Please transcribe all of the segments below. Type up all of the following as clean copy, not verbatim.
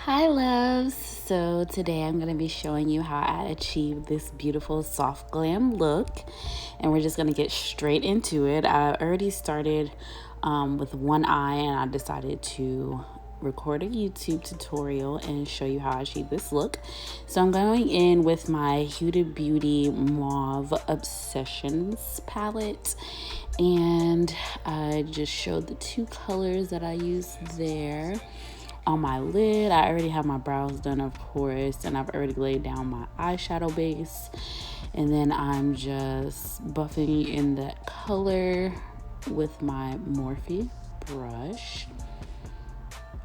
Hi loves! So today I'm going to be showing you how I achieved this beautiful soft glam look, and we're just going to get straight into it. I already started with one eye, and I decided to record a YouTube tutorial and show you how I achieved this look. So I'm going in with my Huda Beauty Mauve Obsessions palette, and I just showed the two colors that I used there. On my lid, I already have my brows done, of course, and I've already laid down my eyeshadow base, and then I'm just buffing in that color with my Morphe brush.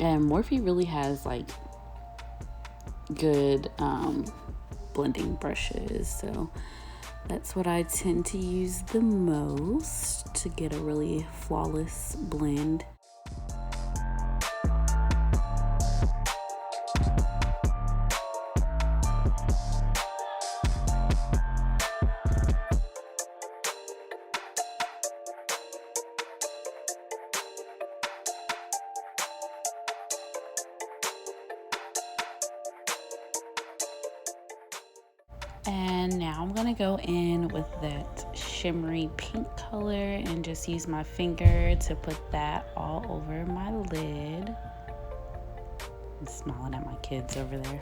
And Morphe really has like good blending brushes, so that's what I tend to use the most to get a really flawless blend. And now I'm gonna go in with that shimmery pink color and just use my finger to put that all over my lid. I'm smiling at my kids over there.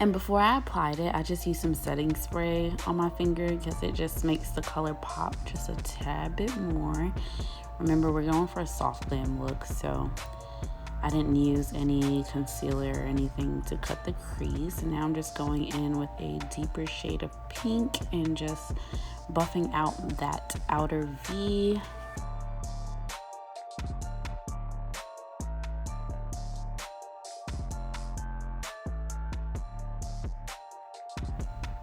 And before I applied it, I just used some setting spray on my finger because it just makes the color pop just a tad bit more. Remember, we're going for a soft glam look, so I didn't use any concealer or anything to cut the crease. And now I'm just going in with a deeper shade of pink and just buffing out that outer V.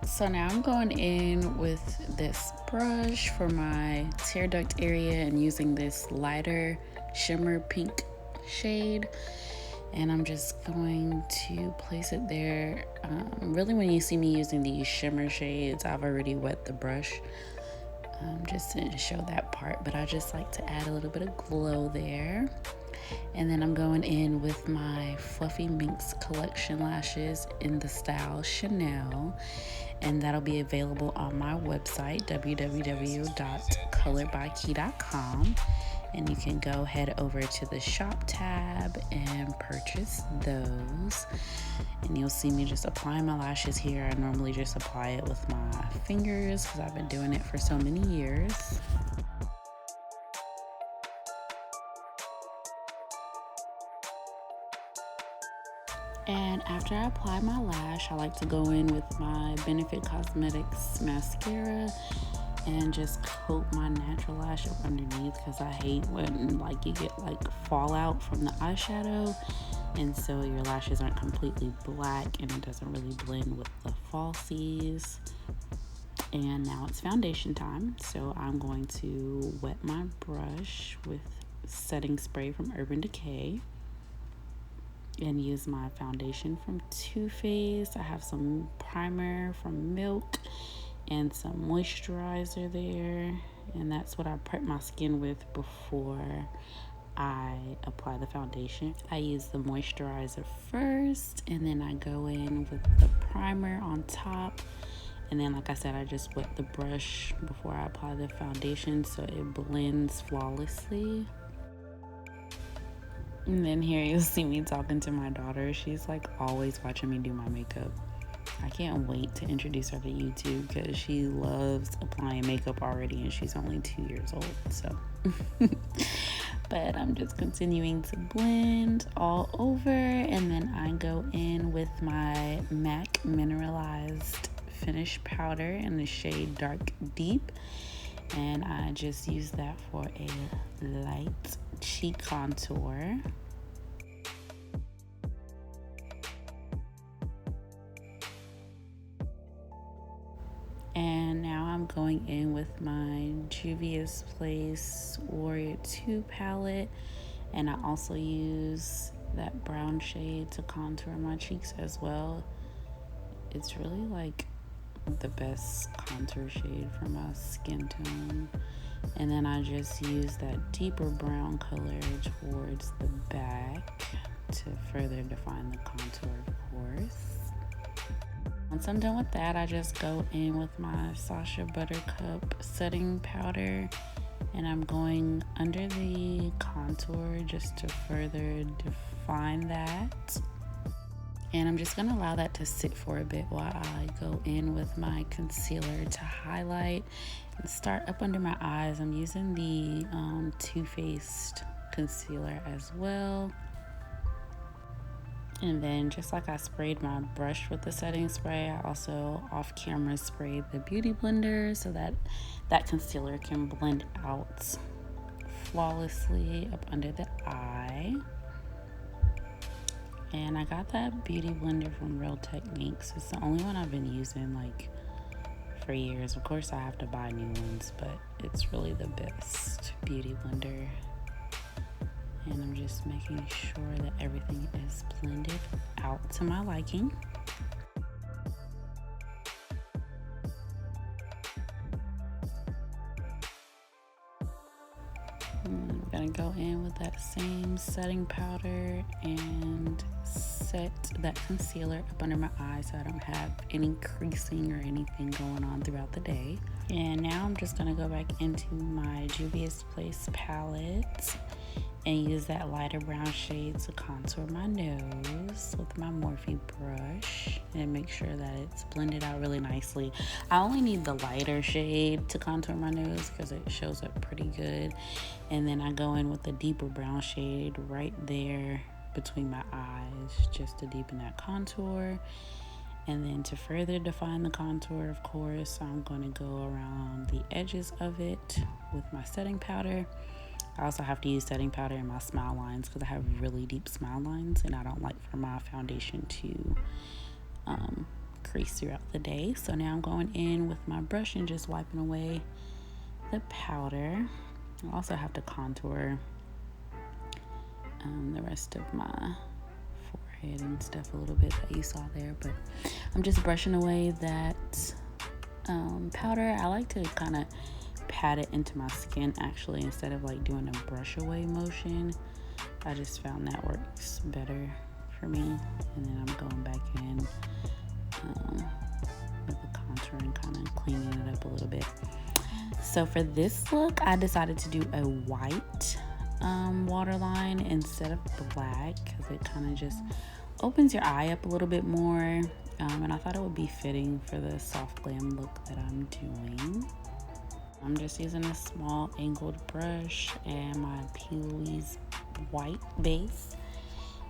So now I'm going in with this brush for my tear duct area and using this lighter shimmer pink shade, and I'm just going to place it there. Really, when you see me using these shimmer shades, I've already wet the brush, just didn't show that part, but I just like to add a little bit of glow there. And then I'm going in with my Fluffy Minx collection lashes in the style Chanel, and that'll be available on my website, www.coloredbykey.com. And you can go head over to the shop tab and purchase those. And you'll see me just applying my lashes here. I normally just apply it with my fingers because I've been doing it for so many years. And after I apply my lash, I like to go in with my Benefit Cosmetics mascara and just coat my natural lash up underneath, because I hate when like you get like fallout from the eyeshadow, and so your lashes aren't completely black and it doesn't really blend with the falsies. And now it's foundation time, so I'm going to wet my brush with setting spray from Urban Decay and use my foundation from Too Faced. I have some primer from Milk and some moisturizer there, and that's what I prep my skin with before I apply the foundation. I use the moisturizer first, and then I go in with the primer on top, and then like I said, I just wet the brush before I apply the foundation so it blends flawlessly. And then here you'll see me talking to my daughter. She's like always watching me do my makeup. I can't wait to introduce her to YouTube because she loves applying makeup already, and she's only 2 years old, so. But I'm just continuing to blend all over, and then I go in with my MAC Mineralized Finish Powder in the shade Dark Deep, and I just use that for a light cheek contour. And now I'm going in with my Juvia's Place Warrior 2 palette, and I also use that brown shade to contour my cheeks as well. It's really like the best contour shade for my skin tone. And then I just use that deeper brown color towards the back to to further define the contour, of course. Once I'm done with that, I just go in with my Sacha Buttercup setting powder, and I'm going under the contour just to further define that. And I'm just going to allow that to sit for a bit while I go in with my concealer to highlight and start up under my eyes. I'm using the Too Faced concealer as well. And then just like I sprayed my brush with the setting spray, I also off camera sprayed the beauty blender so that that concealer can blend out flawlessly up under the eye. And I got that beauty blender from Real Techniques. It's the only one I've been using like for years. Of course I have to buy new ones, but it's really the best beauty blender. And I'm just making sure that everything is blended out to my liking. I'm gonna go in with that same setting powder and set that concealer up under my eyes so I don't have any creasing or anything going on throughout the day. And now I'm just gonna go back into my Juvia's Place palette and use that lighter brown shade to contour my nose with my Morphe brush and make sure that it's blended out really nicely. I only need the lighter shade to contour my nose because it shows up pretty good. And then I go in with the deeper brown shade right there between my eyes just to deepen that contour. And then to further define the contour, of course, I'm going to go around the edges of it with my setting powder. I also have to use setting powder in my smile lines because I have really deep smile lines and I don't like for my foundation to crease throughout the day. So now I'm going in with my brush and just wiping away the powder. I also have to contour the rest of my forehead and stuff a little bit that you saw there, but I'm just brushing away that powder. I like to kind of pat it into my skin actually instead of like doing a brush away motion. I just found that works better for me. And then I'm going back in with the contour and kind of cleaning it up a little bit. So for this look, I decided to do a white waterline instead of black because it kind of just opens your eye up a little bit more, and I thought it would be fitting for the soft glam look that I'm doing. I'm just using a small angled brush and my P. Louise white base,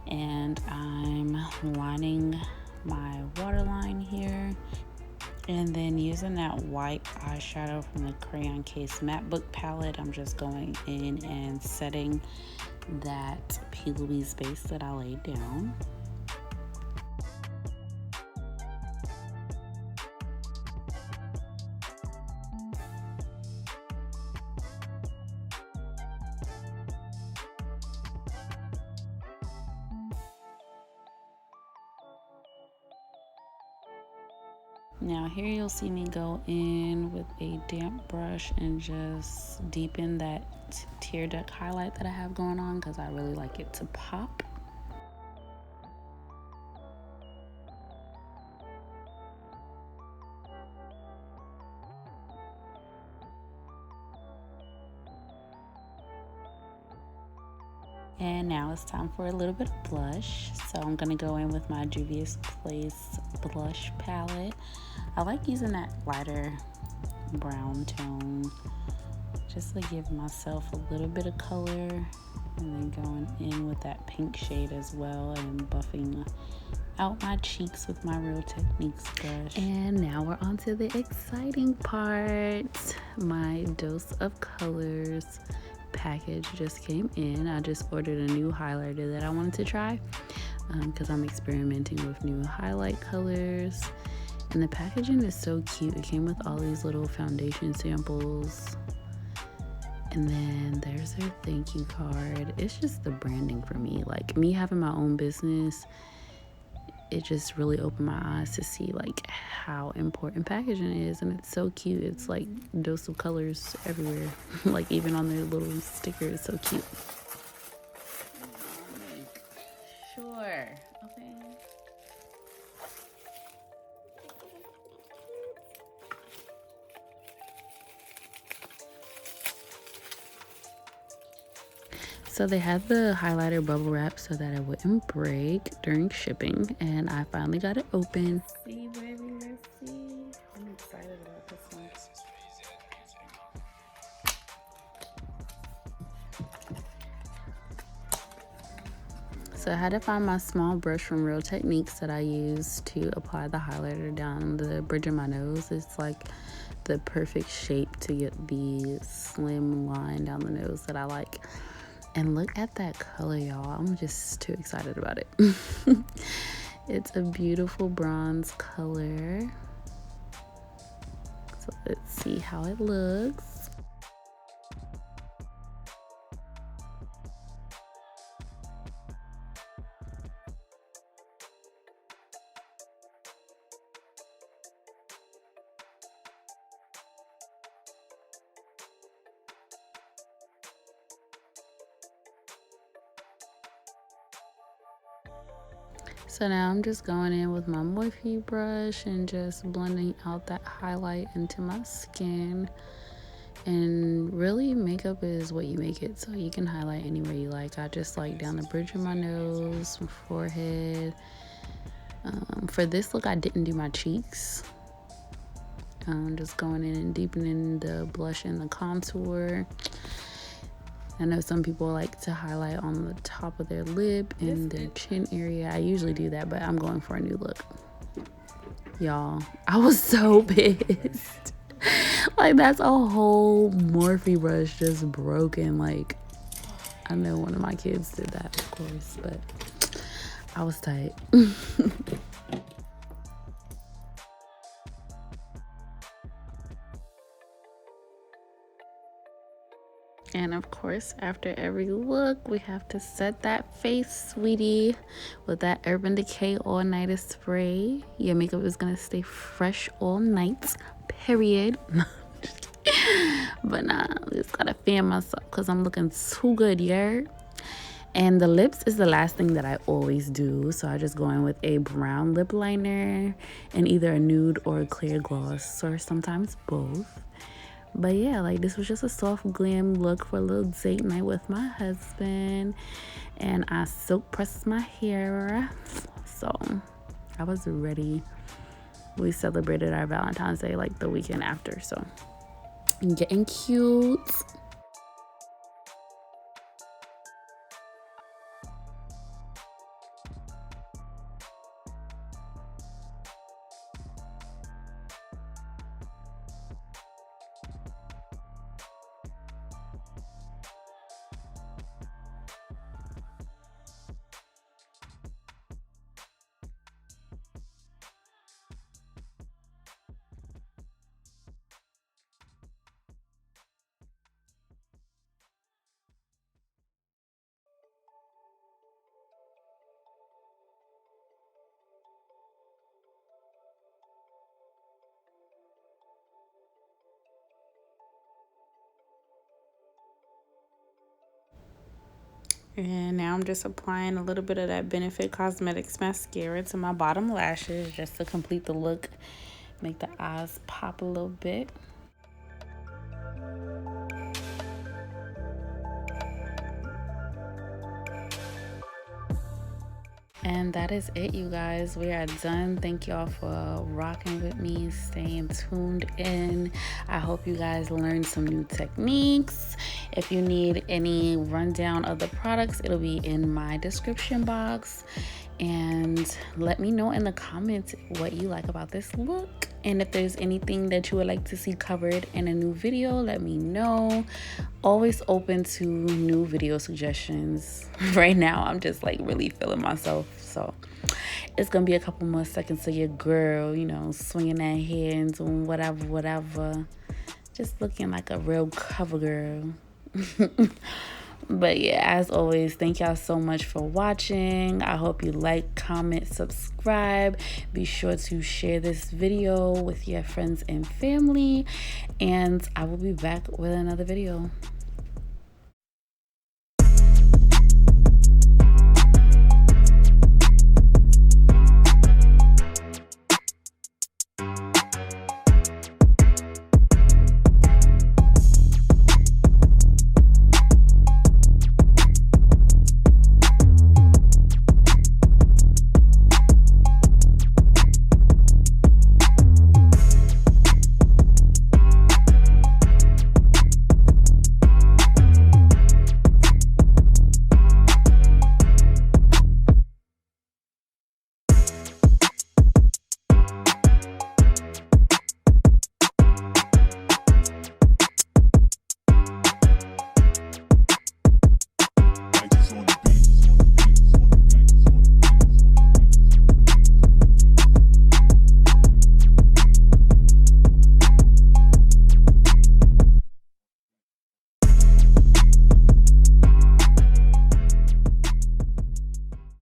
and I'm lining my waterline here, and then using that white eyeshadow from the Crayon Case Matte Book palette, I'm just going in and setting that P. Louise base that I laid down. Now here you'll see me go in with a damp brush and just deepen that tear duct highlight that I have going on because I really like it to pop. And now it's time for a little bit of blush. So I'm gonna go in with my Juvia's Place blush palette. I like using that lighter brown tone just to give myself a little bit of color, and then going in with that pink shade as well and buffing out my cheeks with my Real Techniques brush. And now we're on to the exciting part. My Dose of Colors package just came in. I just ordered a new highlighter that I wanted to try because I'm experimenting with new highlight colors, and the packaging is so cute. It came with all these little foundation samples, and then there's their thank you card. It's just the branding for me, like me having my own business, it just really opened my eyes to see like how important packaging is, and it's so cute. It's like Dose of Colors everywhere, like even on their little sticker. It's so cute. sure. Okay. So they had the highlighter bubble wrap so that it wouldn't break during shipping, and I finally got it open. See, baby, let's see. I'm excited about this one. So I had to find my small brush from Real Techniques that I use to apply the highlighter down the bridge of my nose. It's like the perfect shape to get the slim line down the nose that I like. And look at that color, y'all. I'm just too excited about it. It's a beautiful bronze color. So let's see how it looks. So now I'm just going in with my Morphe brush and just blending out that highlight into my skin. And really, makeup is what you make it, so you can highlight anywhere you like. I just like down the bridge of my nose, my forehead. For this look, I didn't do my cheeks. Just going in and deepening the blush and the contour. I know some people like to highlight on the top of their lip and their chin area. I usually do that, but I'm going for a new look. Y'all, I was so pissed. Like, that's a whole Morphe brush just broken. Like, I know one of my kids did that, of course, but I was tight. And of course, after every look, we have to set that face, sweetie, with that Urban Decay All Nighter Spray. Your makeup is gonna stay fresh all night, period. But nah, I just gotta fan myself because I'm looking too good, yeah. And the lips is the last thing that I always do. So I just go in with a brown lip liner and either a nude or a clear gloss, or sometimes both. But yeah, like, this was just a soft glam look for a little date night with my husband. And I silk pressed my hair, so I was ready. We celebrated our Valentine's Day like the weekend after, so I'm getting cute. And now I'm just applying a little bit of that Benefit Cosmetics mascara to my bottom lashes just to complete the look, make the eyes pop a little bit. And that is it, you guys. We are done. Thank y'all for rocking with me, staying tuned in. I hope you guys learned some new techniques. If you need any rundown of the products, it'll be in my description box. And let me know in the comments what you like about this look. And if there's anything that you would like to see covered in a new video, let me know. Always open to new video suggestions. Right now, I'm just like really feeling myself. So it's going to be a couple more seconds of your girl, you know, swinging that hair and doing whatever. Just looking like a real cover girl. But yeah, as always, thank y'all so much for watching. I hope you like, comment, subscribe. Be sure to share this video with your friends and family. And I will be back with another video.